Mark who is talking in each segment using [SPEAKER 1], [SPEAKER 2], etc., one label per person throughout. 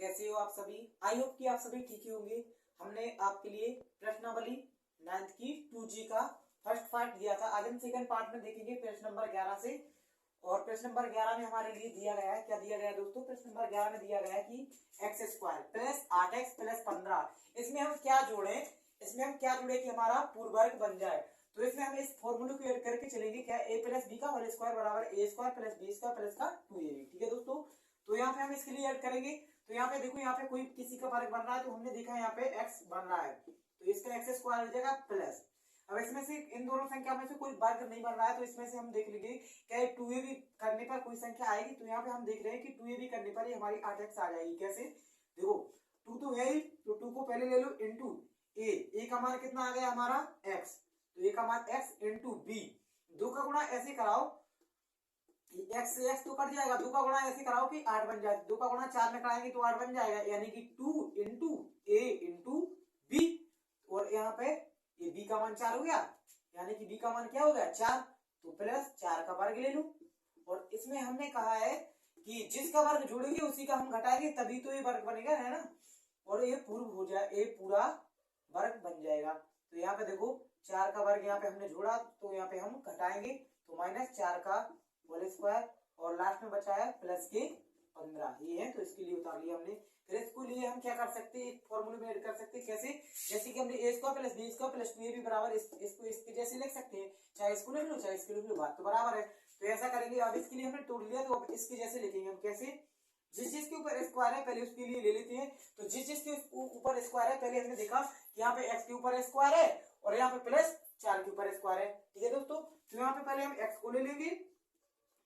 [SPEAKER 1] कैसे हो आप सभी। आई होप कि आप सभी ठीक ही होंगे। हमने आपके लिए प्रश्नावली 9th की 2G का फर्स्ट पार्ट दिया था। आज हम सेकंड पार्ट में देखेंगे प्रश्न नंबर 11 से। और प्रश्न नंबर 11 में हमारे लिए दिया गया है, क्या दिया गया है दोस्तों? प्रश्न नंबर 11 में दिया गया है कि x square plus 8x plus 15, इसमें हम क्या जोड़े कि हमारा पूर्ण वर्ग बन जाए। तो इसमें हम इस फॉर्मूले को ऐड करके चलेंगे, क्या ए प्लस बी का होल स्क्वायर बराबर A square plus B square plus का 2ab। ठीक है दोस्तों, तो यहाँ पे हम इसके लिए ऐड करेंगे। तो यहाँ पे देखो, यहाँ पे कोई किसी का वर्ग बन रहा है, तो हमने देखा यहाँ पे x बन रहा है, तो इसका एक्स स्क्वायर हो जाएगा प्लस। अब इसमें से इन दोनों संख्या में से कोई वर्ग नहीं बन रहा है, तो इसमें से हम देख लेंगे क्या 2ab करने पर कोई संख्या आएगी। तो यहाँ पे हम देख रहे हैं कि 2ab करने पर ही हमारी 8x आ जाएगी। कैसे? देखो 2 तो है ही, तो 2 को पहले ले लो इंटू ए का मान कितना आ गया हमारा x, तो ए का मान x इंटू बी। 2 का गुणा ऐसे कराओ, x से x तो कट जाएगा, 2 का गुणा ऐसे कराओ कि 8 बन जाए। 2 का गुणा 4 में कराएंगे तो 8 बन जाएगा, यानी कि 2 इंटू ए इंटू बी। और यहाँ पे ये b का मान 4 हो गया, यानी कि b का मान क्या हो गया 4, तो प्लस 4 का वर्ग ले लो। और इसमें हमने कहा है कि जिसका वर्ग जोड़ेंगे उसी का हम घटाएंगे, तभी तो ये वर्ग बनेगा, है ना। और ये पूर्व हो जाए, ये पूरा वर्ग बन जाएगा। तो यहाँ पे देखो 4 का वर्ग यहाँ पे हमने जोड़ा, तो यहाँ पे हम घटाएंगे तो -4 का होल स्क्वायर, और लास्ट में बचा है प्लस के 15, ये है, तो इसके लिए उतार लिया हमने। फिर इसको लिए हम क्या कर सकते हैं, फॉर्मूले में ऐड कर सकते हैं। कैसे? जैसे कि हमने A square plus B square plus 2ab बराबर इसको इसके जैसे लिख सकते हैं, चाहे इसको लिख लो चाहे इसको लिख लो, बात तो बराबर है। तो ऐसा करेंगे। अब इसके लिए हमने तोड़ लिया, तो अब इसके जैसे लिखेंगे हम। कैसे? जिस चीज के ऊपर स्क्वायर है पहले उसके लिए ले लेते हैं। तो जिस चीज के ऊपर स्क्वायर है, पहले हमने देखा कि यहाँ पे x के ऊपर स्क्वायर है और यहाँ पे प्लस 4 के ऊपर स्क्वायर है। ठीक है दोस्तों, तो यहाँ पे पहले हम x को ले लेंगे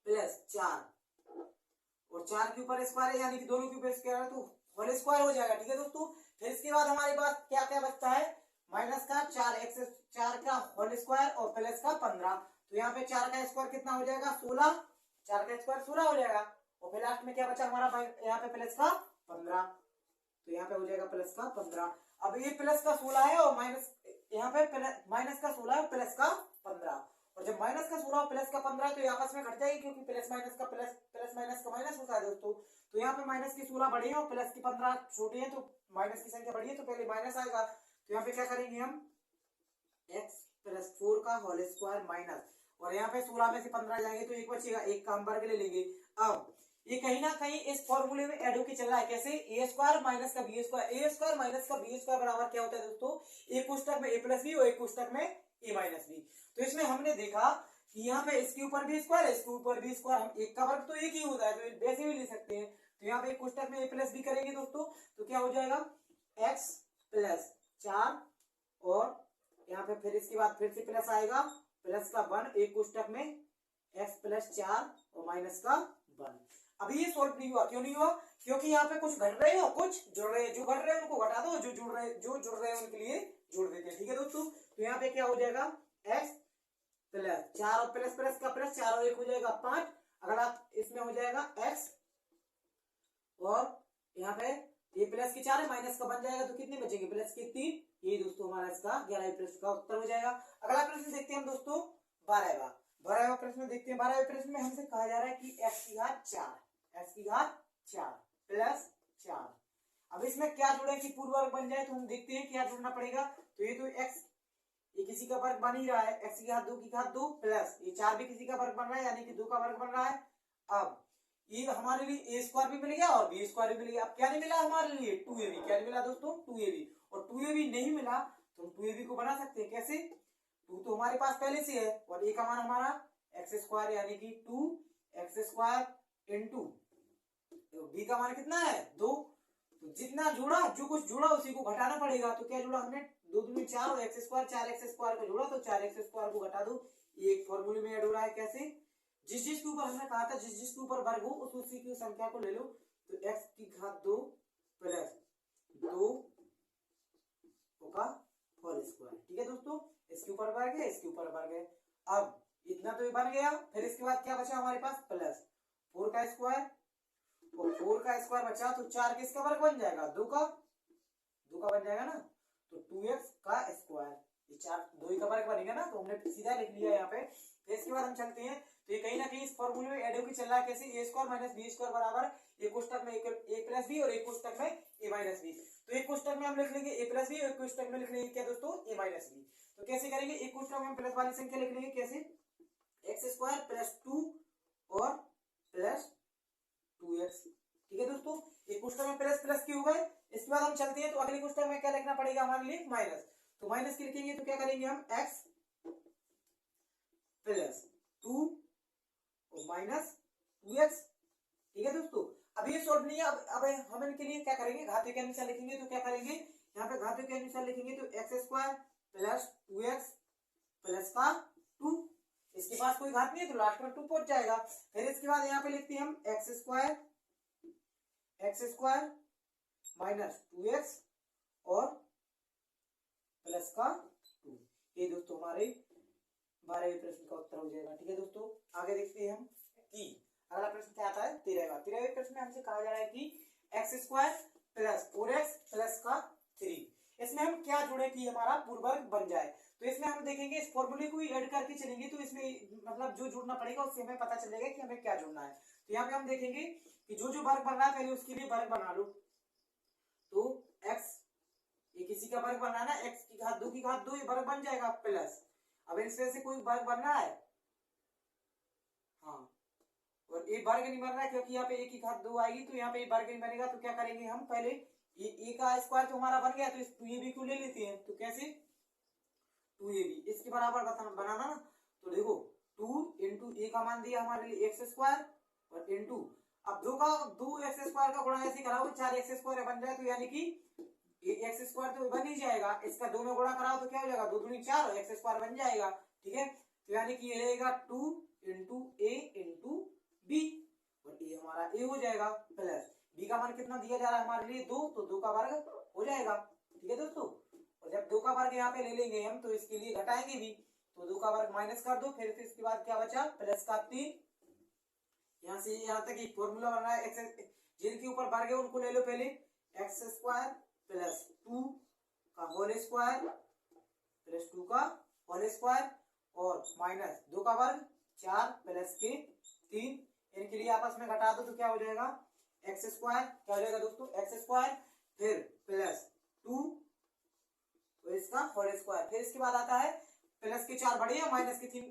[SPEAKER 1] प्लस 4 और 4 के ऊपर स्क्वायर है, यानी कि दोनों के ऊपर स्क्वायर है, तो होल स्क्वायर हो जाएगा। ठीक है दोस्तों, फिर इसके बाद हमारे पास क्या क्या बचता है, माइनस का 4 का होल स्क्वायर और प्लस का 15। तो यहाँ पे 4 का स्क्वायर कितना हो जाएगा 16, 4 का स्क्वायर 16 हो जाएगा। और फिर लास्ट में क्या बचा हमारा, यहाँ पे प्लस का 15, तो यहाँ पे हो जाएगा प्लस का 15। अब ये प्लस का 16 है और माइनस, यहाँ पे माइनस का 16 है प्लस का 15, और जब माइनस का 16 और प्लस का 15 है तो ये आपस में घट जाएगी, क्योंकि प्लस माइनस का माइनस होता है दोस्तों। तो यहाँ पे माइनस की 16 बड़ी है और प्लस की 15 छोटी है, तो माइनस की संख्या बड़ी है, तो पहले माइनस आएगा। तो यहाँ पे क्या करेंगे हम, x प्लस 4 का होल स्क्वायर माइनस, और यहाँ पे 16 में से 15 जाएंगे तो एक बचेगा, एक का हम वर्ग ले लेंगे। अब ये कहीं ना कहीं इस फॉर्मूले में ऐड होके चल रहा है। कैसे? ए स्क्वायर माइनस का बी स्क्वायर, ए स्क्वायर माइनस का बी स्क्वायर बराबर क्या होता है दोस्तों, एक पुस्तक में ए प्लस बी और एक पुस्तक में ए माइनस बी। तो इसमें हमने देखा कि यहाँ पे इसके ऊपर भी स्क्वायर है, इसके ऊपर भी स्क्वायर, हम एक का वर्ग तो एक ही होता है, तो वैसे भी ले सकते हैं। तो यहाँ पे एक पुस्तक में ए प्लस बी करेंगे दोस्तों, तो क्या हो जाएगा x प्लस 4, और यहाँ पे फिर इसके बाद फिर से प्लस आएगा, प्लस का 1, एक पुस्तक में x प्लस 4 और माइनस का 1। अभी ये सोल्व नहीं हुआ, क्यों नहीं हुआ? क्योंकि यहाँ पे कुछ घट रहे हैं और कुछ जुड़ रहे हैं। जो घट रहे हैं उनको घटा दो, जो जुड़ रहे हैं उनके लिए जोड़ देते हैं। ठीक है दोस्तों, तो यहाँ पे क्या हो जाएगा x प्लस 4 और प्लस प्लस का प्लस 4 और 1 हो जाएगा 5। अगर आप इसमें हो जाएगा x, और यहाँ पे ये प्लस की 4 है, माइनस का बन जाएगा, तो कितने बचेंगे प्लस के 3। ये दोस्तों हमारा इसका 11वें प्रश्न का उत्तर हो जाएगा। अगला प्रश्न देखते हैं हम दोस्तों 12वां प्रश्न देखते हैं। 12वें प्रश्न में हमसे कहा जा रहा है कि x की घात 4 प्लस 4। अब इसमें क्या जोड़े कि पूर्ण वर्ग बन जाए, तो हम देखते हैं क्या जोड़ना पड़ेगा। तो ये तो x, ये किसी का वर्ग बन ही रहा है, x की घात 2 की घात 2 प्लस ये 4 भी किसी का वर्ग बन रहा है, यानी कि 2 का वर्ग बन रहा है। अब ये हमारे लिए a स्क्वायर भी मिल गया और b स्क्वायर भी मिल गया। अब क्या नहीं मिला हमारे लिए 2ab, क्या नहीं मिला दोस्तों 2ab, और 2ab नहीं मिला तो हम 2ab को बना सकते हैं। कैसे? 2 तो हमारे पास पहले से है, और a का मान हमारा x स्क्वायर, यानी कि 2x स्क्वायर इंटू b का मान कितना है 2। तो जितना जुड़ा, जो कुछ जुड़ा उसी को घटाना पड़ेगा। तो क्या जुड़ा हमने 2 दूनी 4 और x स्क्वायर, 4x स्क्वायर को जोड़ा, तो 4x स्क्वायर को घटा दो। ये एक फॉर्मूले में ऐड हो रहा है। कैसे? जिस के ऊपर हमने कहा था जिस के ऊपर वर्ग हो उसी की संख्या को ले लो। तो x की घात 2 प्लस 2 का होल स्क्वायर। ठीक है दोस्तों, इसके ऊपर वर्ग है, इसके ऊपर वर्ग है। अब इतना तो ये बन गया। फिर इसके बाद क्या बचा हमारे पास, प्लस 4 का स्क्वायर, और 4 का स्क्वायर बचा तो 4 किसका वर्ग बन जाएगा 2 का बन जाएगा ना, तो 2x का स्क्वायर, ये 4 2 ही का वर्ग बनेगा ना, तो हमने सीधा लिख लिया यहाँ पे। फिर इसके बाद हम चलते हैं, तो ये कहीं ना कहीं इस फॉर्मूले में ऐड होकर चल रहा है। कैसे? a square minus B square बराबर एक कोष्टक में एक प्लस बी और एक कोष्टक में ए माइनस बी। तो एक कोष्टक में हम लिख लेंगे ए प्लस बी और एक कोष्टक में लिख लेंगे क्या दोस्तों, ए माइनस बी। तो कैसे करेंगे, एक कोष्टक में हम प्लस वाली संख्या लिख लेंगे कैसे, एक्स स्क्वायर प्लस 2 और प्लस 2x। ठीक है दोस्तों, एक कोष्टक में प्लस प्लस क्यों हो गए। इसके बाद हम चलते हैं तो अगले कोष्टक में क्या लिखना पड़ेगा हमारे लिए, माइनस। तो माइनस की लिखेंगे तो क्या करेंगे हम, x प्लस 2 और माइनस 2x। ठीक है दोस्तों, अब ये सॉल्व नहीं है। अब हम इनके लिए क्या करेंगे, घाते के अनुसार लिखेंगे। तो क्या करेंगे, यहाँ पे घाते के अनुसार लिखेंगे तो x square plus 2x plus का 2। इसके पास कोई घात नहीं है तो लास्ट में 2 पहुंच जाएगा। फिर इसके बाद यहाँ पे लिखते हैं हम एक्स स्क्वायर माइनस 2x और प्लस का 2। ये दोस्तों हमारे 12वें प्रश्न का उत्तर हो जाएगा। ठीक है दोस्तों, आगे देखते हैं हम कि अगला प्रश्न क्या आता है, 13वें प्रश्न में हमसे कहा जा रहा है कि x square plus 4x plus का 3, इसमें हम क्या जोड़े कि हमारा पूर्ण वर्ग बन जाए। तो इसमें हम देखेंगे इस फॉर्मूले को ही ऐड करके चलेंगे तो इसमें मतलब जो जोड़ना पड़ेगा उससे हमें पता चलेगा कि हमें क्या जोड़ना है। तो यहाँ पे हम देखेंगे कि जो वर्ग बन रहा है पहले उसके लिए वर्ग बना लो। तो x ये किसी का वर्ग बना ना, x की घात 2 की घात 2 ये वर्ग बन जाएगा प्लस। अब इसमें से कोई वर्ग बनना है, हाँ, और ये वर्ग नहीं बन रहा है क्योंकि यहाँ पे a की घात 2 आएगी तो यहाँ पे वर्ग नहीं बनेगा। तो क्या करेंगे हम, पहले ये a का स्क्वायर तो हमारा बन गया तो इस 2ab को ले लेते हैं। तो कैसे, 2ab इसके बराबर बनाना ना। तो देखो 2 इंटू a का मान दिया हमारे लिए एक्स स्क्वायर और इंटू अब 2 का 2x स्क्वायर का गुणा ऐसे कराओ 4x स्क्वायर बन जाए तो यानी कि एक्स स्क्वायर तो बन ही जाएगा। इसका 2 में गुणा कराओ तो क्या हो जाएगा, 2 दूनी 4 और एक्स स्क्वायर बन जाएगा। ठीक है, तो यानी कि ये रहेगा 2 इंटू a इंटू b और ये हमारा a हो जाएगा प्लस b का मान कितना दिया जा रहा है हमारे लिए 2, तो 2 का वर्ग हो जाएगा। ठीक है दोस्तों, और जब 2 का वर्ग यहाँ पे ले लेंगे हम तो इसके लिए घटाएंगे भी, तो 2 का वर्ग माइनस कर दो। फिर इसके बाद क्या बचा, प्लस का 3। यहाँ से यहाँ तक एक फॉर्मूला बन रहा है, एक्स जिनके ऊपर वर्ग है उनको ले लो पहले, एक्स स्क्वायर प्लस 2 का होल स्क्वायर प्लस 2 का होल स्क्वायर और माइनस 2 का वर्ग 4 प्लस के 3। इनके लिए आपस में घटा दो तो क्या हो जाएगा, एक्स स्क्वायर क्या हो जाएगा दोस्तों, एक्स स्क्वायर फिर प्लस 2 और इसका होल स्क्वायर। फिर इसके बाद आता है प्लस के 4 बड़े हैं माइनस के 3,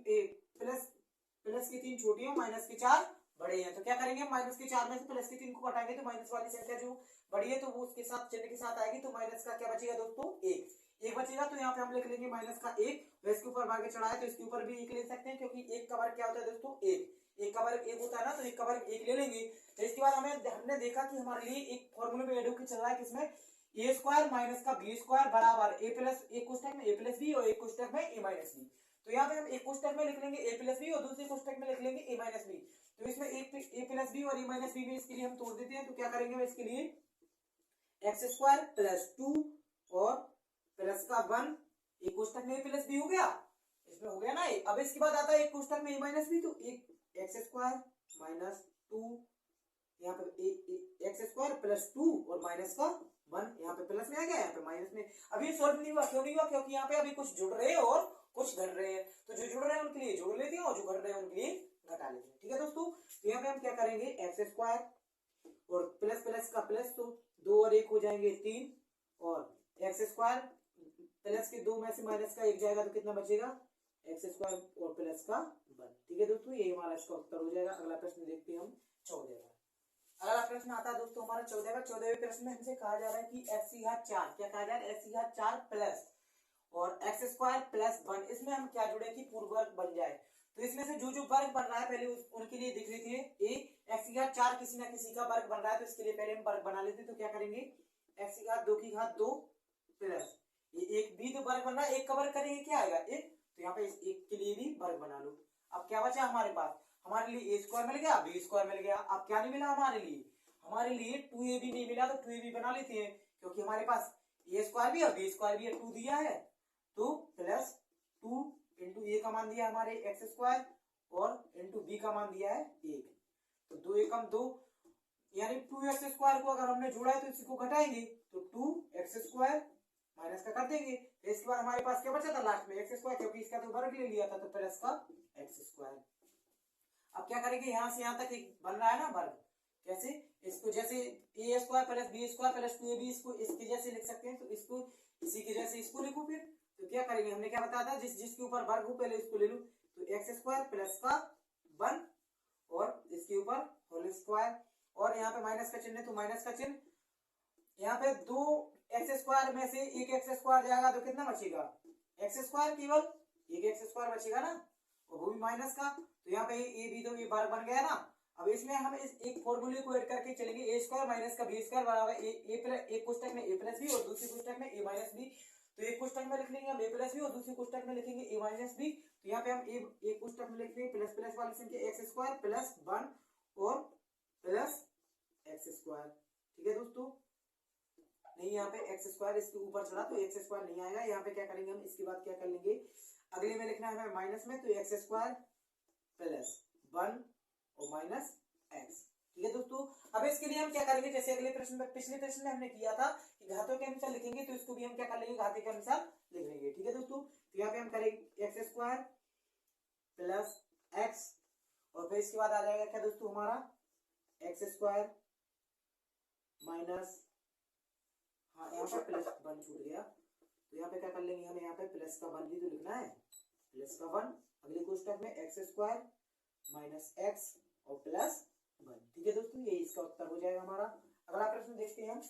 [SPEAKER 1] प्लस के 3 छोटे हैं माइनस के 4 बड़े हैं। तो क्या करेंगे, माइनस के 4 में से प्लस के 3 को घटाएंगे तो माइनस वाली संख्या जो बड़ी है तो वो उसके साथ चिन्ह के साथ आएगी। तो माइनस का क्या बचेगा दोस्तों, 1 बचेगा। तो यहाँ पे हम लिख लेंगे माइनस का 1। इसके ऊपर वर्ग चढ़ाए तो इसके ऊपर भी 1 ले सकते हैं क्योंकि 1 का वर्ग क्या होता है दोस्तों, 1 का वर्ग 1 होता है ना, तो 1 का वर्ग 1 ले लेंगे। तो इसके बाद हमने देखा कि हमारे लिए एक फॉर्मूले में ऐड होकर चल रहा है किसमें, ए स्क्वायर माइनस का बी स्क्वायर बराबर ए प्लस एक कोष्टक में ए प्लस बी और एक कोष्टक में ए माइनस बी। तो यहाँ पे हम एक कोष्टक में लिख लेंगे ए प्लस बी और दूसरे कोष्टक में लिख लेंगे ए माइनस बी। तो इसमें ए प्लस बी और ए माइनस बी में इसके लिए हम तोड़ देते हैं। तो क्या करेंगे, इसके लिए एक्स स्क्वायर प्लस 2 और प्लस का 1 एक कोष्टक में ए प्लस बी हो गया, इसमें हो गया ना। अब इसके बाद आता है एक कोष्टक में ए माइनस बी, तो एक एक्स स्क्वायर माइनस 2 यहाँ पे एक्स स्क्वायर प्लस 2 और माइनस का 1 यहाँ पे प्लस में आ गया, यहाँ पे माइनस में। अभी ये सॉल्व नहीं हुआ, क्यों नहीं हुआ, क्योंकि यहाँ पे अभी कुछ जुड़ रहे हैं और कुछ घट रहे हैं। तो जो जुड़ रहे हैं उनके लिए जोड़ लेते हैं और जो घट रहे हैं उनके लिए घटा लेते हैं। ठीक है दोस्तों, तो यहाँ पे हम क्या करेंगे, एक्स स्क्वायर और प्लस प्लस का प्लस तो 2 और 1 हो जाएंगे 3 और एक्स स्क्वायर प्लस के 2 में से माइनस का 1 जाएगा तो कितना बचेगा, एक्स स्क्वायर और प्लस का 1। ठीक है दोस्तों, ये हमारा इसका उत्तर हो जाएगा। अगला प्रश्न देखते हैं हम 14वां। अगला प्रश्न आता है दोस्तों हमारा 14वें प्रश्न में हमसे कहा जा रहा है कि एक्स की घात 4, क्या कहा जा रहा है, एक्स की घात 4 प्लस और एक्स स्क्वायर प्लस 1, इसमें हम क्या जोड़े कि पूर्ण वर्ग बन जाए। तो इसमें से जो वर्ग बन रहा है पहले उनके लिए देख लेते हैं। ए एक्स की घात 4 किसी ना किसी का वर्ग बन रहा है तो इसके लिए पहले हम वर्ग बना लेते हैं। तो क्या करेंगे, एक्स की घात 2 की घात 2 प्लस ये एक भी तो वर्ग बन रहा है, एक का वर्ग करेंगे क्या आएगा 1, तो यहाँ पे इस एक के लिए भी वर्ग बना लो। अब क्या बचा हमारे पास, हमारे लिए ए स्क्वायर मिल गया, बी स्क्वायर मिल गया। अब क्या नहीं मिला हमारे लिए 2ab नहीं मिला, तो 2ab बना लेते हैं क्योंकि हमारे पास ए स्क्वायर भी है बी स्क्वायर भी है, 2 दिया है तो प्लस 2 इंटू ए का मान दिया हमारे एक्स स्क्वायर और इंटू बी का मान दिया है 1, तो 2 एकम 2 यानी 2x स्क्वायर को अगर हमने जोड़ा है तो इसको घटाएंगे तो 2x स्क्वायर माइनस का कर देंगे। इसके बाद हमारे पास क्या बचा था लास्ट में एक्स स्क्वायर, क्योंकि इसका तो वर्ग ले लिया था तो प्लस का एक्स स्क्वायर। अब क्या करेंगे, यहाँ से यहाँ तक एक बन रहा है ना वर्ग, कैसे इसको जैसे A square plus B square plus 2ab, इसको इसके जैसे लिख सकते हैं, तो इसको इसी के जैसे इसको लिखो। फिर तो क्या करेंगे, हमने क्या बताया था, जिसके ऊपर वर्ग हो पहले इसको ले लो, तो एक्स स्क्वायर प्लस का 1 और इसके ऊपर होल स्क्वायर, और यहाँ पे माइनस का चिन्ह है तो माइनस का चिन्ह, यहाँ पे 2 एक्स स्क्वायर में से एक एक्स स्क्वायर जाएगा तो कितना बचेगा, एक्स स्क्वायर, केवल एक एक्स स्क्वायर बचेगा ना, और वो भी माइनस का, तो यहाँ पे ए बी तो ये वर्ग बन गया ना। अब इसमें हम इस एक फॉर्मूले को ऐड करके चलेंगे, ए स्क्वायर माइनस का बी स्क्वायर बराबर एक कोष्टक में ए प्लस बी और दूसरी कोष्टक में ए माइनस बी, तो एक कोष्टक में लिख लेंगे हम ए प्लस बी और दूसरी कोष्टक में लिखेंगे ए माइनस बी, तो यहाँ पे हम एक कोष्टक में लिख लेंगे प्लस प्लस वाली संख्या एक्स स्क्वायर प्लस 1 और प्लस एक्स स्क्वायर। ठीक है दोस्तों, नहीं यहाँ पे एक्स स्क्वायर इसके ऊपर चढ़ा तो एक्स स्क्वायर नहीं आएगा, यहाँ पे क्या करेंगे हम, इसके बाद क्या कर लेंगे, अगले में लिखना है हमें माइनस में, तो एक्स स्क्वायर प्लस 1 और माइनस एक्स। ठीक है दोस्तों, अब इसके लिए हम क्या करेंगे, जैसे अगले प्रश्न में, पिछले प्रश्न में हमने किया था कि घातों के अनुसार लिखेंगे, तो इसको भी हम क्या कर लेंगे, घाते के अनुसार लिख लेंगे। ठीक है दोस्तों, तो यहाँ पे हम करेंगे एक्स स्क्वायर प्लस एक्स, और फिर इसके बाद आ जाएगा क्या दोस्तों हमारा, एक्स स्क्वायर माइनस, हाँ यहाँ पे प्लस 1 छूट गया, तो यहाँ पे क्या कर लेंगे, हमें यहाँ पे प्लस का 1 भी तो लिखना है, प्लस का 1, अगले कोष्टक में एक्स स्क्वायर माइनस एक्स और प्लस 1। ठीक है दोस्तों, ये इसका उत्तर हो जाएगा हमारा। अगला प्रश्न देखते हैं हम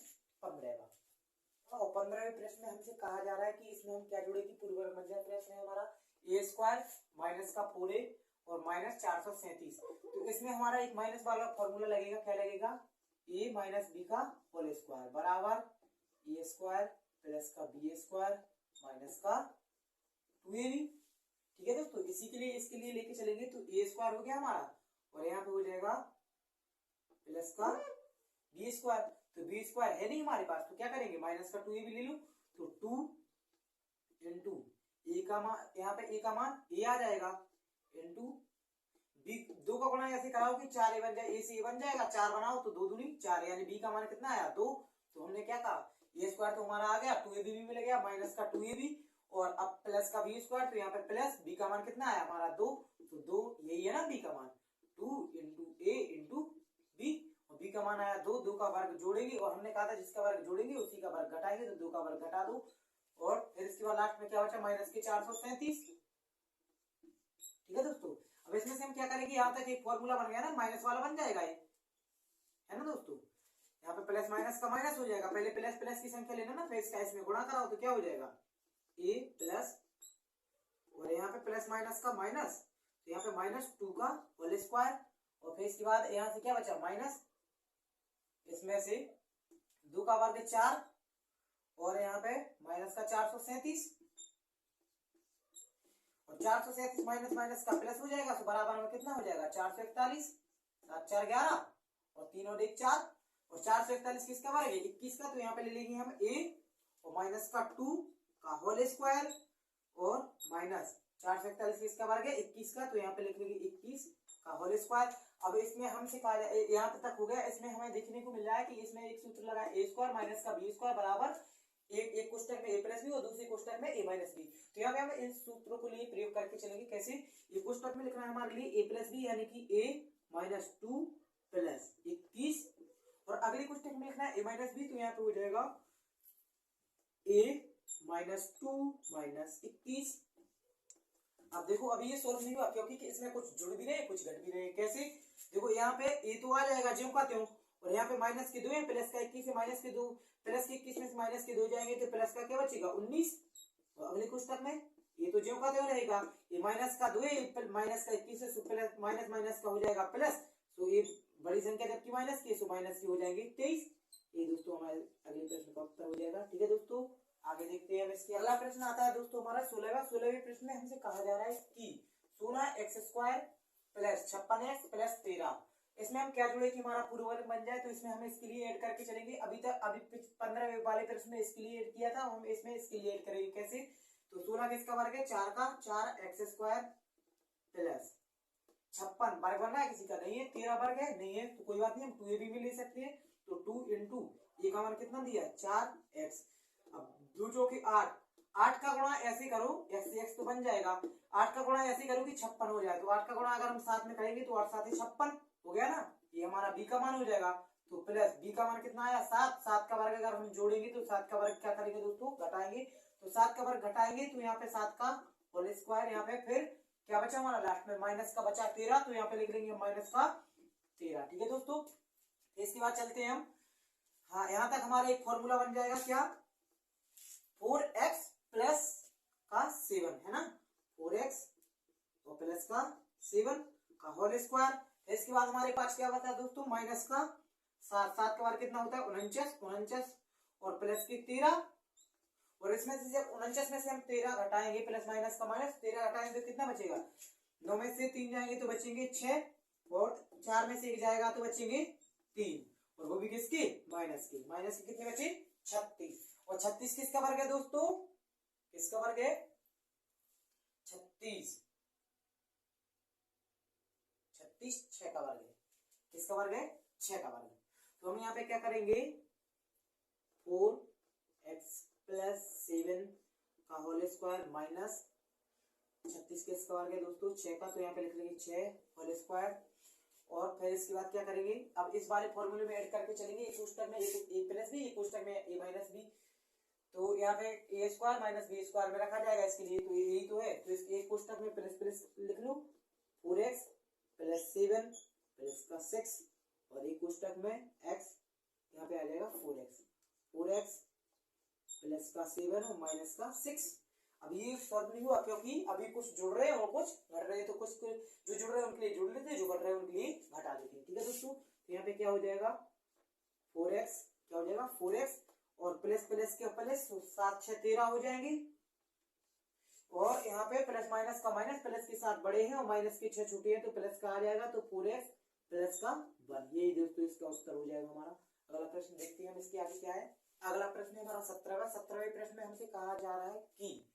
[SPEAKER 1] 15 का, और 15वें प्रश्न में हमसे कहा जा रहा है कि इसमें हम क्या जोड़ेगी, पूर्ववर्ग मध्य प्रश्न है हमारा, ए स्क्वायर माइनस का 4a और माइनस 437, तो इसमें हमारा एक माइनस वाला फॉर्मूला लगेगा, क्या लगेगा, ए माइनस बी का होल स्क्वायर बराबर ए स्क्वायर प्लस का बी स्क्वायर माइनस का 2ab। ठीक है दोस्तों, इसी के लिए इसके लिए लेके चलेंगे, तो ए स्क्वायर हो गया हमारा, और यहाँ पे हो जाएगा प्लस का बी स्क्वायर, तो बी स्क्वायर है नहीं हमारे पास, तो क्या करेंगे, माइनस का 2ab ले लो, तो 2 इंटू ए का मान, यहाँ पे ए का मान ए आ जाएगा, इंटू बी, 2 का गुणा ऐसे कराओ कि 4 ए बन जाए, ए से ए बन जाएगा, 4 बनाओ तो 2 दूनी 4, यानी बी का मान कितना आया 2, तो हमने क्या कहा, ए स्क्वायर तो हमारा आ गया, 2ab भी मिल गया, माइनस का 2ab, और अब प्लस का बी स्क्वायर, तो यहाँ पे प्लस बी का मान कितना आया हमारा 2, तो 2 यही है ना बी का मान, 2 इंटू ए इंटू बी, और बी का मान आया 2, 2 का वर्ग जोड़ेंगे, और हमने कहा था जिसका वर्ग जोड़ेंगे उसी का वर्ग घटाएंगे, तो 2 का वर्ग घटा दो, और फिर इसके बाद लास्ट में क्या बचा, माइनस के 437। ठीक है दोस्तों, अब इसमें से हम क्या करेंगे, यहाँ तक एक फॉर्मूला बन गया ना, माइनस वाला बन जाएगा ये, है ना दोस्तों, यहाँ पे प्लस माइनस का माइनस हो जाएगा, पहले प्लस प्लस की संख्या लेना ना, फिर इसका इसमें गुणा कराओ तो क्या हो जाएगा, ए प्लस, और यहाँ पे प्लस माइनस का माइनस, तो यहाँ पे माइनस 2 का होल स्क्वायर, और फिर इसके बाद यहाँ से क्या बचा, माइनस, इसमें से 2 का वर्ग 4, और यहाँ पे माइनस का 437, और 437 माइनस माइनस का प्लस हो जाएगा, तो बराबर में कितना हो जाएगा, 441, 7 4 11, और 3 और 1 4, और 441 किसका वर्ग है, 21 का, तो यहाँ पे ले लेंगे हम a, और माइनस का 2 का होल स्क्वायर, और माइनस 441 किसका वर्ग है, 21 का, तो यहाँ पे लिख लेंगे 21 का होल स्क्वायर। अब इसमें हमसे कहा जाए, यहाँ तक हो गया, इसमें हमें देखने को मिल रहा है कि इसमें एक सूत्र लगा, ए स्क्वायर माइनस का बी स्क्वायर बराबर एक कोष्टक में ए प्लस बी और दूसरी कोष्टक में ए माइनस बी, तो यहाँ पे हम इन सूत्रों को लिए प्रयोग करके चलेंगे, कैसे, एक कोष्टक में लिखना है हमारे लिए ए प्लस बी, यानी कि ए माइनस 2 प्लस 21, और अगली कोष्टक में लिखना है ए माइनस बी, तो यहाँ पे हो जाएगा ए माइनस 2 माइनस 21। अब देखो अभी ये सोल्व नहीं हुआ, क्योंकि इसमें कुछ जुड़ भी रहे कुछ घट भी रहे, कैसे, देखो यहाँ पे ए तो आ जाएगा ज्यों का त्यों, और यहाँ पे माइनस के 2 है, प्लस का 21 है, माइनस के 2, प्लस के 21 में से माइनस के 2 जाएंगे, तो प्लस का क्या बचेगा 19, और अगले कोष्टक में ये तो ज्यों का त्यों रहेगा, ये माइनस का 2 है, माइनस का 21 है, प्लस माइनस माइनस का हो जाएगा प्लस, तो ये बड़ी संख्या जबकि माइनस की, सो माइनस की हो जाएंगे 23। ये दोस्तों हमारे अगले प्रश्न का उत्तर हो जाएगा। ठीक है दोस्तों, आगे देखते हैं। इसके अगला प्रश्न आता है दोस्तों हमारा 16वें प्रश्न में हमसे कहा जा रहा है कि 16x square plus 56x plus 13, इसमें हम क्या जोड़े कि हमारा पूर्व वर्ग बन जाए, तो इसमें हम इसके लिए ऐड करके चलेंगे। अभी 15वें वाले प्रश्न में इसके लिए ऐड किया था, हम इसमें इसके लिए ऐड करेंगे कैसे, तो 16 किसका वर्ग है, 4 का, 4x स्क्वायर प्लस 56 वर्ग बन रहा है, किसी का नहीं है, 13 वर्ग है नहीं है, तो कोई बात नहीं, हम 2ab भी ले सकते हैं, तो 2 इंटू ए का मान कितना दिया 4x, अब 2 चौके 8 का गुणा ऐसे करो, x से x तो बन जाएगा, 8 का गुणा ऐसे करो कि 56 हो जाए, तो 8 का गुणा अगर हम साथ में करेंगे तो 8 साथ ही 56 हो गया ना, ये हमारा b का मान हो जाएगा, तो प्लस बी का मान कितना आया 7, 7 का वर्ग अगर हम जोड़ेंगे तो 7 का वर्ग क्या करेंगे दोस्तों घटाएंगे, तो 7 का वर्ग घटाएंगे तो यहाँ पे 7 का होल स्क्वायर, यहाँ पे फिर क्या बचा हमारा लास्ट में माइनस का बचा 13, तो यहाँ पे लिख लेंगे माइनस का 13। ठीक है दोस्तों, इसके बाद चलते हैं हम, हाँ यहाँ तक हमारा एक फॉर्मूला बन जाएगा क्या 4x प्लस का 7 है ना, 4x और प्लस का 7 का होल स्क्वायर। इसके बाद हमारे पास क्या बता दोस्तों माइनस का 7, 7 का वर्ग कितना होता है 49, 49 और प्लस की 13, और इसमें से जब 49 में से हम 13 घटाएंगे प्लस माइनस का माइनस 13 घटाएंगे तो कितना बचेगा, 9 में से 3 जाएंगे तो बचेंगे 6 और 4 में से 1 जाएगा तो बचेंगे 3, और वो भी किसके माइनस के, माइनस के कितने बचे 36, और 36 किसका वर्ग है दोस्तों, किसका वर्ग है 36, 36 6 का वर्ग है, किसका वर्ग है 6 का वर्ग। तो हम यहाँ पे क्या करेंगे 4x प्लस 7 का होल स्क्वायर माइनस 36 किसका वर्ग है दोस्तों 6 का, तो यहाँ पे लिख लेंगे 6 होल स्क्वायर, और फिर इसके बाद क्या करेंगे, अब इस वाले फॉर्मूले में ऐड करके चलेंगे, एक कोष्टक में ए प्लस बी, एक कोष्टक में ए माइनस बी, तो यहाँ पे ए स्क्वायर माइनस बी स्क्वायर में रखा जाएगा इसके लिए, तो यही तो है, तो इस एक कोष्टक में प्लस प्लस लिख लो 4x प्लस 7 प्लस का 6, और एक कोष्टक में x यहाँ पे आ जाएगा 4x प्लस का 7 और माइनस का 6। अब ये सॉल्व नहीं हुआ क्योंकि अभी कुछ जुड़ रहे हैं और कुछ घट रहे हैं, तो कुछ जो जुड़ रहे हैं उनके लिए जुड़ लेते हैं, जो घट रहे हैं उनके लिए घटा देते हैं। ठीक है दोस्तों, तो यहाँ पे क्या हो जाएगा 4x, क्या हो जाएगा 4x और प्लस प्लस के प्लस 7 6 13 हो जाएंगे, और यहाँ पे प्लस माइनस का माइनस, प्लस के साथ बड़े हैं और माइनस के 6 छोटे हैं, तो प्लस का आ जाएगा, तो 4x प्लस का 1, यही दोस्तों इसका उत्तर हो जाएगा हमारा। अगला प्रश्न देखते हैं हम इसके आगे क्या है। अगला प्रश्न है हमारा 17वें प्रश्न में हमसे कहा जा रहा है कि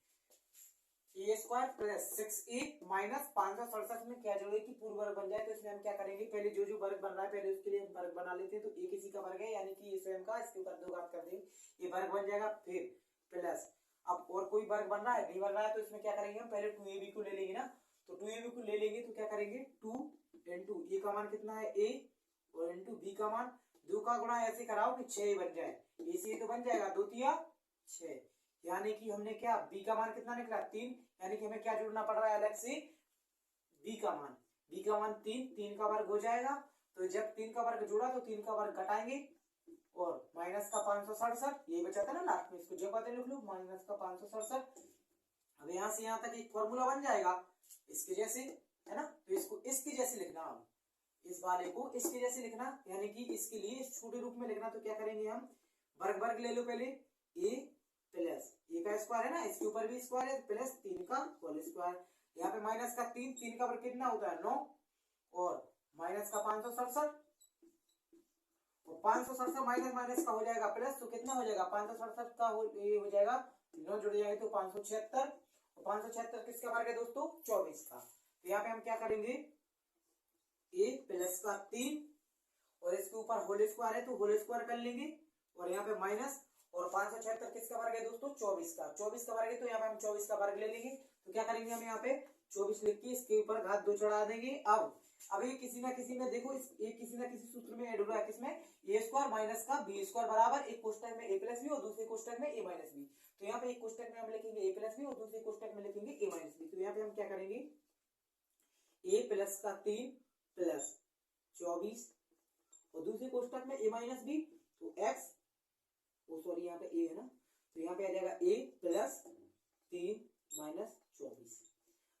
[SPEAKER 1] ए स्क्वायर प्लस 6a माइनस 567 में क्या जोड़े कि पूर्ण वर्ग बन जाए, तो इसमें हम क्या करेंगे, पहले जो जो वर्ग बन रहा है पहले उसके लिए हम वर्ग बना लेते हैं, तो ए किसी का वर्ग है यानी कि ये स्वयं का, इसके ऊपर 2 घात कर देंगे, ये वर्ग बन जाएगा, फिर प्लस अब और कोई वर्ग बन रहा है नहीं बन रहा है, तो इसमें क्या करेंगे हम पहले 2ab को ले लेंगे ना, तो 2ab को ले लेंगे तो क्या करेंगे 2 इंटू ए का मान कितना है a और इंटू बी का मान, 2 का गुणा ऐसे कराओ कि 6 बन जाए, ए से तो बन जाएगा 2 तिया 6, यानी कि हमने क्या बी का मान कितना निकला 3, यानी कि हमें क्या जोड़ना पड़ रहा है अलग से बी का मान, बी का मान 3, 3 का वर्ग हो जाएगा, तो जब 3 का वर्ग जोड़ा तो 3 का वर्ग घटाएंगे और माइनस का 567 ये बचा था ना लास्ट में, इसको जो कहते लिख लो माइनस का 567। अब यहाँ से यहाँ तक एक फॉर्मूला बन जाएगा इसके जैसे है ना, तो इसको इसके जैसे लिखना, हम इस वाले को इसके जैसे लिखना, यानी कि इसके लिए इस छोटे रूप में लिखना, तो क्या करेंगे हम वर्ग वर्ग ले लो पहले a प्लस ए का स्क्वायर है ना, इसके ऊपर भी स्क्वायर है प्लस 3 का होल स्क्वायर, यहाँ पे माइनस का 3, 3 का वर्ग कितना होता है 9 और माइनस का 567 और 567 माइनस माइनस का हो जाएगा प्लस, तो कितना हो जाएगा 567 का ये हो जाएगा 9 जुड़ जाएंगे तो 576, और 576 किसका वर्ग है दोस्तों 24 का, तो यहाँ पे हम क्या करेंगे a प्लस का 3 और इसके ऊपर होल स्क्वायर है तो होल स्क्वायर कर लेंगे, और यहाँ पे माइनस और 576 किसका वर्ग है दोस्तों 24 का, 24 का वर्ग है, तो यहाँ पे हम 24 का वर्ग ले लेंगे, तो क्या करेंगे हम यहाँ पे 24 लिख के इसके ऊपर घात 2 चढ़ा देंगे। अब ये किसी ना किसी में देखो ये किसी ना किसी सूत्र में ऐड हो रहा है, किसमें ए स्क्वायर माइनस का बी स्क्वायर बराबर एक कोष्टक में ए प्लस बी और दूसरे कोष्टक में ए माइनस बी, तो यहाँ पे एक कोष्टक में हम लिखेंगे ए प्लस बी और दूसरे कोष्टक में लिखेंगे ए माइनस बी, तो यहाँ पे हम क्या करेंगे ए प्लस का 3 प्लस 24 और दूसरे कोष्टक में ए माइनस बी, तो एक्स सॉरी यहाँ पे ए है ना, तो यहाँ पे आ जाएगा a प्लस 3 माइनस 24।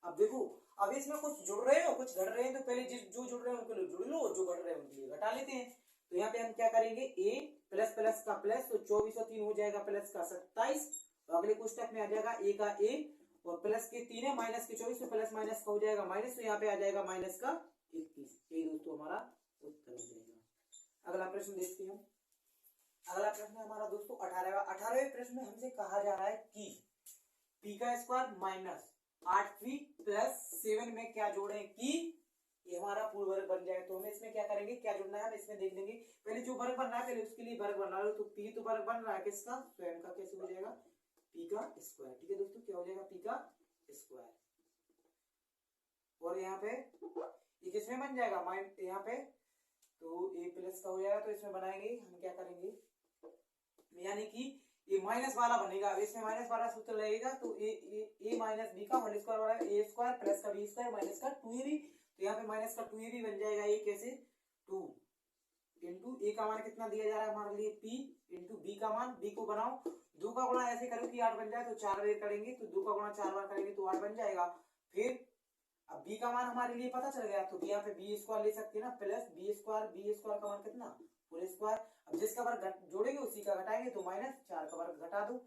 [SPEAKER 1] अब देखो अब इसमें कुछ जुड़ रहे हो कुछ घट रहे हैं, तो पहले जो जुड़ रहे हैं उनके लिए जुड़ लो, जो घट रहे हैं उनके लिए घटा लेते हैं, तो यहाँ पे हम क्या करेंगे a प्लस प्लस का प्लस, तो 24 और 3 हो जाएगा प्लस का 27, तो अगले कोष्टक में आ जाएगा a का a और प्लस के 3 है माइनस के 24, तो प्लस माइनस का हो जाएगा माइनस, तो यहाँ पे आ जाएगा माइनस का 21, यही दोस्तों हमारा उत्तर हो जाएगा। अगला प्रश्न देखते हैं। अगला प्रश्न है हमारा दोस्तों 18वें प्रश्न में हमसे कहा जा रहा है कि p का स्क्वायर माइनस 8p प्लस 7 में क्या जोड़ें कि ये हमारा पूर्ण वर्ग बन जाए, तो हमें इसमें क्या करेंगे क्या जोड़ना है हम इसमें देख लेंगे, पहले जो वर्ग बन रहा है पहले उसके लिए वर्ग बना लो, तो p तो वर्ग बन रहा है किसका स्वयं का, कैसे हो जाएगा p का स्क्वायर। ठीक है दोस्तों, क्या हो जाएगा p का स्क्वायर, और यहाँ पे ये किसमें बन जाएगा यहाँ पे तो ए प्लस का हो जाएगा, तो इसमें बनाएंगे हम क्या करेंगे, यानी कि ये माइनस वाला बनेगा, इसमें माइनस वाला सूत्र लगेगा, तो ए माइनस बी का होल स्क्वायर वाला ए स्क्वायर प्लस का बी स्क्वायर माइनस का 2ab, तो यहाँ पे माइनस का 2ab बन जाएगा। ये कैसे, 2 इंटू ए का मान कितना दिया जा रहा है हमारे लिए p इंटू बी का मान, बी को बनाओ 2 का गुणा ऐसे करो कि 8 बन जाए, तो 4 बार करेंगे तो 2 का गुणा 4 बार करेंगे तो 8 बन जाएगा। फिर अब b का मान हमारे लिए पता चल गया, तो यहाँ पे बी स्क्वायर ले सकते हैं ना, प्लस बी स्क्वायर का मान कितना, होल स्क्वायर। अब जिसका वर्ग जोड़ेंगे उसी का घटाएंगे, तो माइनस 4 का वर्ग घटा दो।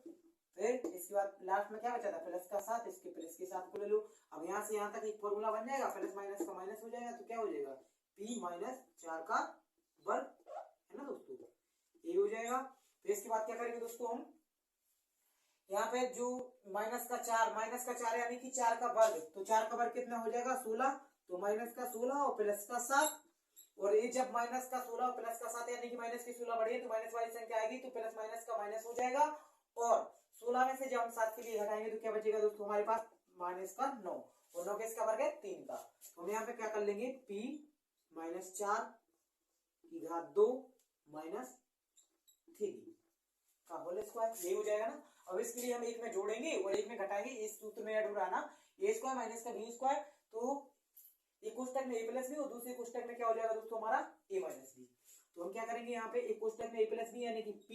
[SPEAKER 1] फिर इसके बाद लास्ट में क्या बचा था, प्लस का 7, इसके प्लस के 7 को ले लो। अब यहाँ से यहाँ तक एक फॉर्मूला बन जाएगा, प्लस माइनस का माइनस हो जाएगा, तो क्या हो जाएगा, p माइनस 4 का वर्ग, है ना दोस्तों, ये हो जाएगा। फिर इसके बाद क्या करेंगे दोस्तों, हम यहाँ पे जो माइनस का 4 यानी कि 4 का वर्ग, तो 4 का वर्ग कितना हो जाएगा 16, तो माइनस का 16 और प्लस का 7, और ये जब माइनस का 16 और प्लस का 7 यानी कि माइनस की 16 बढ़ी है तो माइनस वाली संख्या आएगी, तो प्लस माइनस का माइनस हो जाएगा, और 16 में से जब हम 7 के लिए घटाएंगे तो क्या बचेगा दोस्तों हमारे पास, माइनस का 9, और 9 किसका वर्ग है, 3 का। तो हम यहाँ पे क्या कर लेंगे, p माइनस 4 की घात 2 माइनस 3 का होल स्क्वायर, ये हो जाएगा ना। अब इसके लिए हम एक में जोड़ेंगे और एक में घटाएंगे, इस सूत्र में ऐड हो रहा ना, ए स्क्वायर माइनस का बी स्क्वायर, तो एक कोष्टक में ए प्लस बी और दूसरे कोष्टक में क्या हो जाएगा दोस्तों हमारा ए माइनस बी। तो हम क्या करेंगे, यहाँ पे एक कोष्टक में ए प्लस बी यानी कि p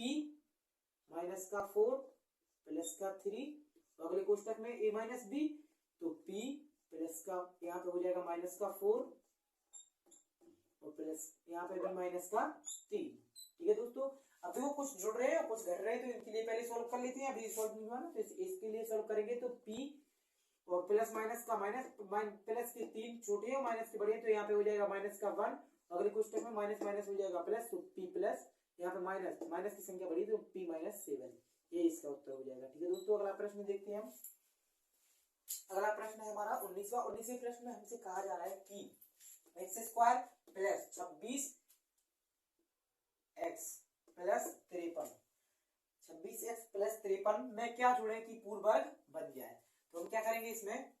[SPEAKER 1] माइनस का 4 प्लस का 3, तो अगले कोष्टक में ए माइनस बी, तो p प्लस का यहाँ पे हो जाएगा माइनस का 4 और प्लस यहाँ पे भी माइनस का 3। ठीक है दोस्तों, अब देखो कुछ जुड़ रहे हैं कुछ घट रहे हैं, तो इनके लिए पहले सॉल्व कर लेते हैं, अभी सॉल्व नहीं हुआ ना, तो इसके लिए सॉल्व करेंगे, तो p और प्लस माइनस का माइनस, प्लस के 3 छोटे हैं माइनस के बड़े हैं, तो यहाँ पे हो जाएगा माइनस का 1, अगले कोष्टक में माइनस माइनस हो जाएगा प्लस, तो p प्लस यहाँ पे माइनस की संख्या बड़ी तो p माइनस 7, ये इसका उत्तर हो जाएगा। ठीक है दोस्तों, अगला प्रश्न देखते हैं हम। अगला प्रश्न है हमारा 19वें प्रश्न में हमसे कहा जा रहा है कि x square plus 26 x plus 53, 26x plus 53 में क्या जोड़े कि पूर्ण वर्ग बन जाए। तो हम क्या करेंगे, इसमें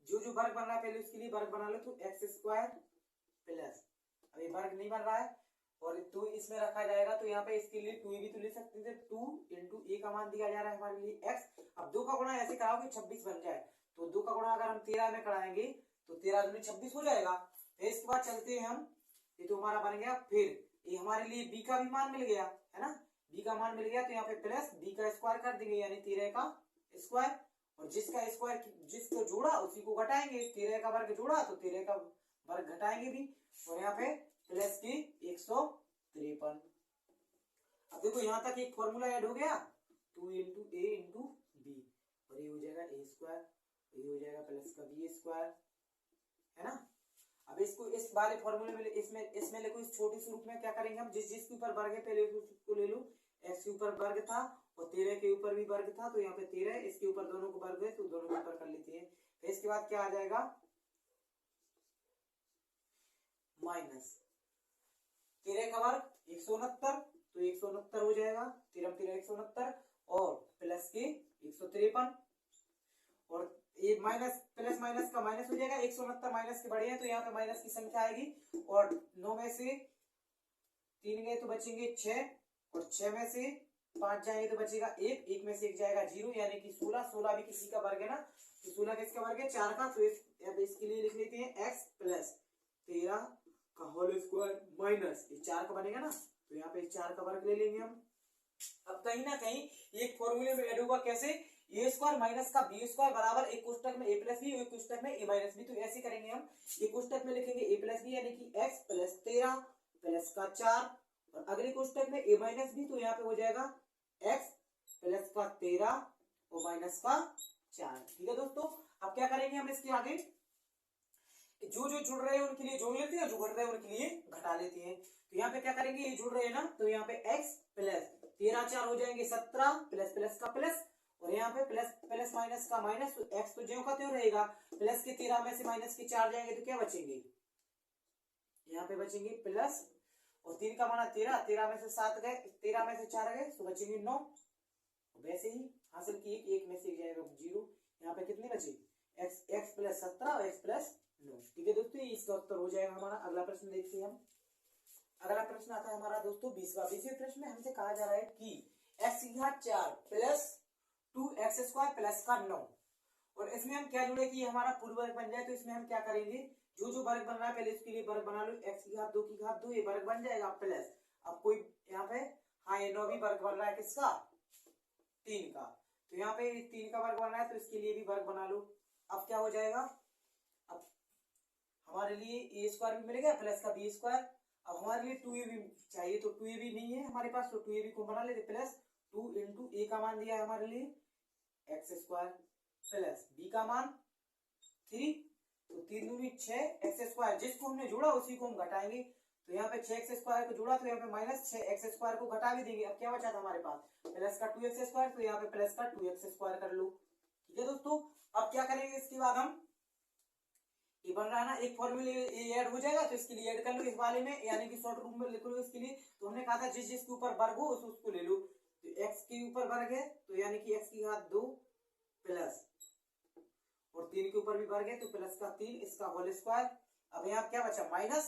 [SPEAKER 1] जो जो वर्ग बन रहा है पहले उसके लिए वर्ग बना लो, तो एक्स स्क्वायर प्लस, अभी वर्ग नहीं बन रहा है और 2 इसमें रखा जाएगा, तो यहाँ पे इसके लिए 2 भी तो ले सकते थे, 2 इंटू ए का मान दिया जा रहा है हमारे लिए x। अब 2 का गुणा ऐसे कराओ कि 26 बन जाए, तो 2 का गुणा अगर हम 13 में कराएंगे तो 13 दूनी 26 हो जाएगा। फिर इसके बाद चलते हैं हम, ये तो हमारा बन गया, फिर ये हमारे लिए b का भी मान मिल गया है ना, b का मान मिल गया, तो यहाँ पे प्लस b का स्क्वायर कर देंगे यानी 13 का स्क्वायर, और जिसका स्क्वायर जिसको जोड़ा उसी को घटाएंगे, 13 का वर्ग जोड़ा तो 13 का वर्ग घटाएंगे भी, और यहाँ पे प्लस की 153। अब देखो यहाँ तक एक फॉर्मूला ऐड हो गया, 2 इंटू ए इंटू बी, और ये हो जाएगा ए स्क्वायर, ये हो जाएगा प्लस का बी स्क्वायर, है ना। अब इसको इस वाले फॉर्मूले में इसमें लिखो, इस छोटे स्वरूप में क्या करेंगे हम, जिसके ऊपर वर्ग है पहले उसको ले लो, x के ऊपर वर्ग था और 13 के ऊपर भी वर्ग था, तो यहाँ पे 13 इसके ऊपर दोनों को वर्ग है तो दोनों के ऊपर कर लेते हैं। फिर इसके बाद क्या आ जाएगा, माइनस 13 का वर्ग 169, तो 169 हो जाएगा, 13 169, और प्लस के 153, और ये माइनस प्लस माइनस का माइनस हो जाएगा, 169 माइनस के बड़े हैं तो यहाँ पे माइनस की संख्या आएगी, और 9 में से 3 गए तो बचेंगे 6, और 6 में से 5 जाएंगे तो बचेगा 1, 1 में से 1 जाएगा 0, यानी कि 16, 16 भी किसी का वर्ग है ना, तो 16 किसका वर्ग है, 4 का, तो अब इसके लिए लिख लेते हैं x प्लस 13 का होल स्क्वायर माइनस ये 4 का बनेगा ना, तो यहाँ पे 4 का वर्ग ले लेंगे हम। अब कहीं ना कहीं एक फॉर्मूले में ऐड होगा, कैसे, ए स्क्वायर माइनस का बी स्क्वायर बराबर एक कोष्टक में ए प्लस बी, एक कोष्टक में ए माइनस बी, तो ऐसे करेंगे हम, एक कोष्टक में लिखेंगे ए प्लस बी यानी कि x प्लस 13 प्लस का 4, और अगले कोष्टक में ए माइनस बी, तो यहाँ पे हो जाएगा x प्लस का 13 और माइनस का 4। ठीक है दोस्तों, अब क्या करेंगे हम इसके आगे, जो जो जुड़ रहे हैं उनके लिए जोड़ लेते हैं, जो घट रहे हैं उनके लिए घटा लेते हैं। तो यहाँ पे क्या करेंगे, ये जुड़ रहे हैं ना, तो यहाँ पे x प्लस 13 4 हो जाएंगे 17 प्लस प्लस का प्लस, और यहाँ पे प्लस प्लस माइनस का माइनस, तो x तो ज्यों का त्यों रहेगा, प्लस के 13 में से माइनस के 4 जाएंगे तो क्या बचेंगे, यहाँ पे बचेंगे प्लस, और 3 का माना 13, 13 में से 7 गए, 13 में से 4 गए तो बचेंगे 9, वैसे ही हासिल की 1 में से 1 जाएगा 0, यहाँ पे कितने बचे x प्लस 17 और x प्लस 9। ठीक है दोस्तों, ये इसका उत्तर हो जाएगा हमारा। अगला प्रश्न देखते हैं हम। अगला प्रश्न आता है हमारा दोस्तों 20वां प्रश्न में हमसे कहा जा रहा है कि x की घात 4 प्लस 2x² प्लस का 9, और इसमें हम क्या जोड़े कि हमारा पूर्ण वर्ग बन जाए। तो इसमें हम क्या करेंगे, जो जो वर्ग बन रहा है पहले इसके लिए वर्ग बना लो। x की घात 2 की घात 2 ये वर्ग बन जाएगा, प्लस अब कोई यहाँ पे हाँ ये 9 भी वर्ग बन रहा है किसका, 3 का। तो यहाँ पे 3 का वर्ग बन रहा है तो इसके लिए भी वर्ग बना लो। अब क्या हो जाएगा, अब हमारे लिए ए स्क्वायर भी मिलेगा प्लस का बी स्क्वायर। अब हमारे लिए 2ab चाहिए, तो 2ab नहीं है हमारे पास, तो 2ab को बना लेते प्लस 2 इंटू ए का मान दिया है हमारे लिए x² प्लस बी का मान 3, तो 3 दूनी 6x², जिसको हमने जोड़ा उसी को हम घटाएंगे। तो यहाँ पे 6x² को जोड़ा तो यहाँ पे माइनस 6x² को घटा भी देंगे। अब क्या बचा था हमारे पास, प्लस का 2x², तो यहाँ पे प्लस का 2x² कर लो। ठीक है दोस्तों, अब क्या करेंगे इसके बाद हम, ये बन रहा है ना एक फॉर्मूले ऐड हो जाएगा, तो इसके लिए ऐड कर लो इस वाले में, यानी कि शॉर्ट रूप में लिख लो इसके लिए। तो हमने कहा था जिस जिसके ऊपर वर्ग हो उसको ले लो। तो x के ऊपर वर्ग है तो यानी कि x की घात 2 प्लस और 3 के ऊपर भी वर्ग है तो प्लस का 3 इसका होल स्क्वायर। अब यहाँ क्या बचा माइनस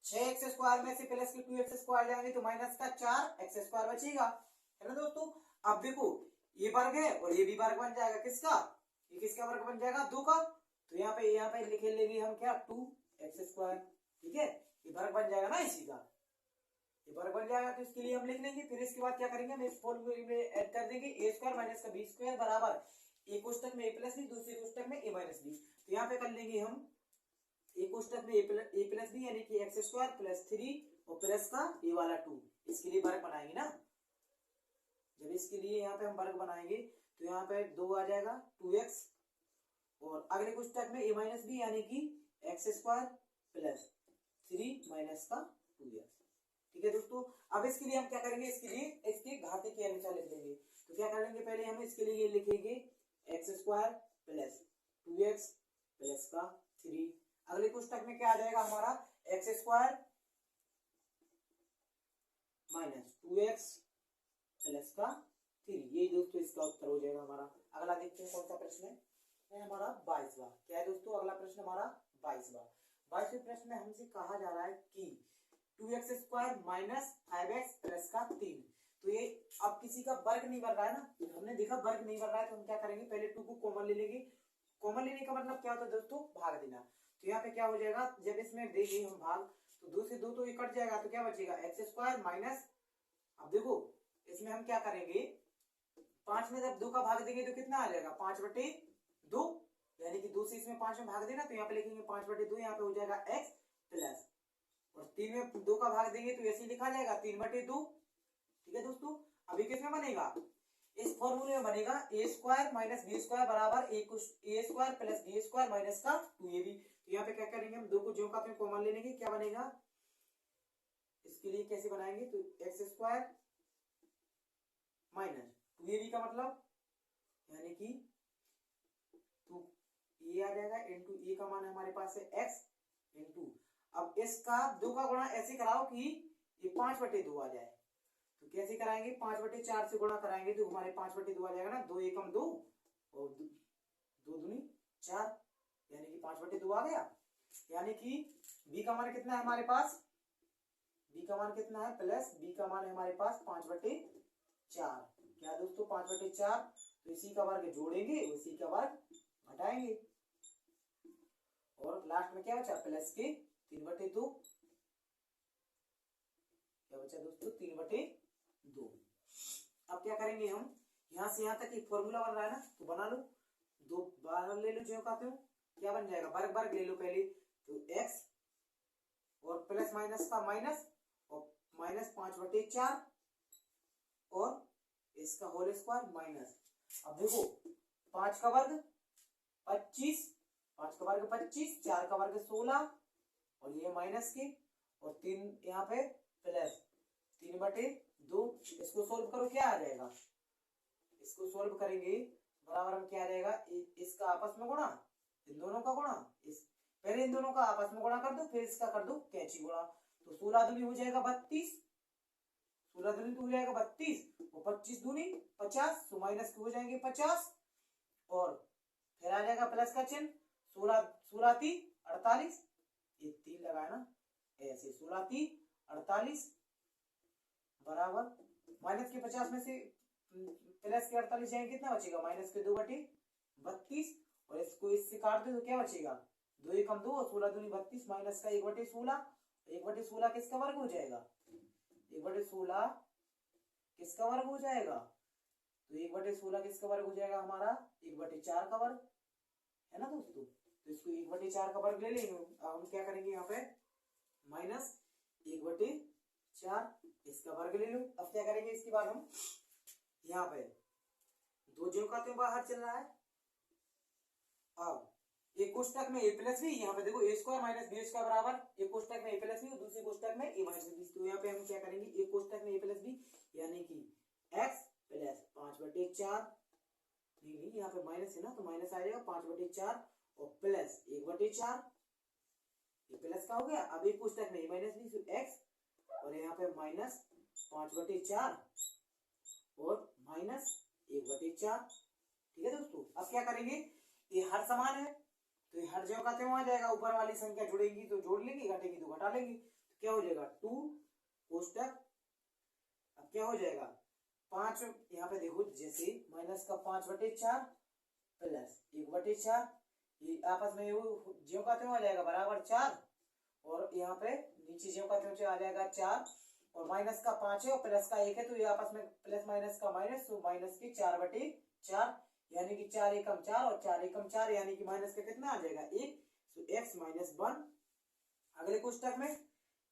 [SPEAKER 1] 6x² में से प्लस के 2x² जाएंगे तो माइनस का 4x² बचेगा, है ना दोस्तों। अब देखो ये वर्ग है और ये भी वर्ग बन जाएगा किसका, ये किसका वर्ग बन जाएगा 2 का। तो यहाँ पे लिख लेंगे हम क्या 2x²। ठीक है, ये वर्ग बन जाएगा ना इसी का, ये वर्ग बन जाएगा तो इसके लिए हम लिख लेंगे। फिर इसके बाद क्या करेंगे, हम इस फॉर्मूले में ऐड कर देंगे a² माइनस का b² बराबर एक कोष्टक में a प्लस बी, दूसरे कोष्टक में a माइनस बी। तो यहाँ पे कर लेंगे हम एक कोष्टक में a प्लस बी यानी कि x² प्लस 3 और प्लस का a वाला 2, इसके लिए वर्ग बनाएंगे ना। जब इसके लिए यहाँ पे हम वर्ग बनाएंगे तो यहाँ पे 2 आ जाएगा 2x, और अगले कोष्टक में a माइनस बी यानी कि x² प्लस 3 माइनस का 2x। ठीक है दोस्तों, अब इसके लिए हम क्या करेंगे, इसके लिए इसके घाते के अनुसार लिख लेंगे। तो क्या कर लेंगे, पहले हम इसके लिए लिखेंगे x² प्लस 2x प्लस का 3। अगले कोष्टक में क्या आ जाएगा हमारा x² माइनस 2x प्लस का 3। ये दोस्तों इसका उत्तर हो जाएगा हमारा। अगला देखते हैं कौन सा प्रश्न है हमारा 22वां। क्या है दोस्तों अगला प्रश्न हमारा 22वां। 22वें प्रश्न में हमसे कहा जा रहा है कि 2x² माइनस 5x प्लस का 3। तो ये अब किसी का वर्ग नहीं बन रहा है ना, हमने देखा वर्ग नहीं बन रहा है तो हम क्या करेंगे, पहले 2 को कॉमन ले लेंगे। कॉमन लेने का मतलब क्या होता है दोस्तों, भाग देना। तो यहाँ पे क्या हो जाएगा, जब इसमें देंगे हम भाग तो 2 से 2 तो ये कट जाएगा, तो क्या बचेगा x² माइनस, अब देखो इसमें हम क्या करेंगे 5 में जब 2 का भाग देंगे तो कितना आ जाएगा 5/2, यानी कि 2 से इसमें 5 में भाग देना तो यहाँ पे लिखेंगे 5/2, यहाँ पे हो जाएगा x प्लस, और 3 में 2 का भाग देंगे तो ऐसे लिखा जाएगा 3/2। ठीक है दोस्तों, अभी किसमें बनेगा, इस फॉर्मूले में बनेगा a² माइनस b² बराबर a² प्लस b² माइनस का 2ab। तो यहाँ पे क्या करेंगे हम 2 को ज्यों का त्यों कॉमन ले लेंगे, क्या बनेगा, इसके लिए कैसे बनाएंगे तो x² माइनस 2ab का मतलब यानी कि तो ये आ जाएगा इंटू ए का मान हमारे पास है x इंटू, अब इसका 2 का गुणा ऐसे कराओ कि ये 5/2 आ जाए। तो कैसे कराएंगे, 5/4 से गुणा कराएंगे तो हमारे 5/2 आ जाएगा ना, 2 एकम 2 और 2 दूनी 4, यानी कि 5/2 आ गया। यानी कि b का मान कितना है हमारे पास, b का मान कितना है प्लस b का मान है हमारे पास 5/4। क्या दोस्तों 5/4, तो इसी का वर्ग जोड़ेंगे उसी का वर्ग घटाएंगे, और लास्ट में क्या बचा प्लस के 3/2। क्या बचा दोस्तों 3/2। अब क्या करेंगे हम, यहां से यहां तक एक फॉर्मूला बन रहा है ना, तो बना लो, 2 बाहर ले लो जो कहते हो, क्या बन जाएगा वर्ग वर्ग ले लो पहले, तो x और प्लस माइनस का माइनस और माइनस 5/4 और इसका होल स्क्वायर माइनस। अब देखो 5 का वर्ग 25, 5 का वर्ग 25, 4 का वर्ग 16 और ये माइनस की, और 3 यहाँ पे प्लस 3/2। इसको सोल्व करो क्या आ जाएगा, इसको सोल्व करेंगे बराबर हम क्या आ जाएगा, इसका आपस में गुणा, इन दोनों का गुणा, इस पहले इन दोनों का आपस में गुणा कर दो फिर इसका कर दो कैंची गुणा। तो 16 दूनी हो जाएगा 32, 16 दूनी तो हो जाएगा 32 और 25 दूनी 50, तो माइनस हो जाएंगे 50 और फिर आ जाएगा प्लस का चिन्ह, 16 16 3 48, ये 3 लगाया ना, ऐसे 16 3 48 बराबर माइनस के 50 में से प्लस के 48 जाएंगे, कितना बचेगा माइनस के 2/32, और इसको इससे काट दे तो क्या बचेगा 2 एकम 2 और 16 दूनी 32 माइनस का 1/16, 1/16 किसका वर्ग हो जाएगा, 1/16 किसका वर्ग हो जाएगा, तो 1/16 किसका वर्ग हो जाएगा हमारा 1/4 का वर्ग है ना दोस्तों। तो इसको 1/4 का वर्ग ले लेंगे। अब हम क्या करेंगे यहाँ पे माइनस 1/4 इसका वर्ग ले लो। अब क्या करेंगे इसके बाद हम यहाँ पे दो जो का तो बाहर चल रहा है, अब एक कोष्टक में a प्लस बी, यहाँ पे देखो ए स्क्वायर माइनस बी स्क्वायर बराबर एक कोष्टक में a प्लस बी और दूसरे कोष्टक में a माइनस बी। तो यहाँ पे हम क्या करेंगे एक कोष्टक में a प्लस बी यानी कि x प्लस 5/4 नहीं यहाँ पे माइनस है ना तो माइनस आ जाएगा 5/4 और प्लस 1/4 ये प्लस का हो गया। अब एक कोष्टक में a माइनस बी x और यहाँ पे माइनस 5/4 और माइनस 1/4। ठीक है दोस्तों। अब क्या करेंगे ये हर समान है तो ये हर जगह का त्यों आ जाएगा, ऊपर वाली संख्या जुड़ेगी तो जोड़ लेंगे, घटेगी तो घटा लेंगे। तो क्या हो जाएगा 2 कोष्टक, अब क्या हो जाएगा 5 यहाँ पे देखो जैसे माइनस का 5/4 प्लस 1/4 ये आपस में ज्यों का त्यों आ जाएगा बराबर 4 और यहाँ पे नीचे ज्यों का त्यों आ जाएगा 4 और माइनस का 5 है और प्लस का 1 है तो ये आपस में प्लस माइनस का माइनस तो माइनस की 4/4 यानी कि 4 एकम 4 और 4 एकम 4 यानी कि माइनस का कितना आ जाएगा 1 तो x माइनस 1। अगले कोष्टक में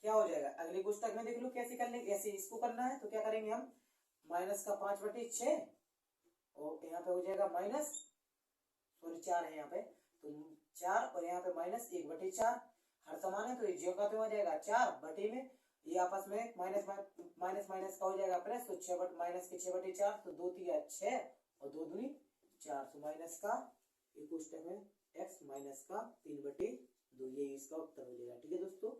[SPEAKER 1] क्या हो जाएगा, अगले कोष्टक में देख लो कैसे करने, ऐसे इसको करना है तो क्या करेंगे हम माइनस का 5/6 और यहाँ पे हो जाएगा माइनस सॉरी 4 है यहाँ पे तो 4 और यहाँ पे माइनस 1/4 हर समान है तो ये ज्यों का त्यों आ जाएगा 4 बटे में ये आपस में माइनस माइनस का हो जाएगा प्लस तो 6 माइनस के 6/4 तो 2 3 6 और 2 दूनी 4 तो माइनस का एक कोष्टक में x माइनस का 3/2 ये इसका उत्तर हो जाएगा। ठीक है दोस्तों।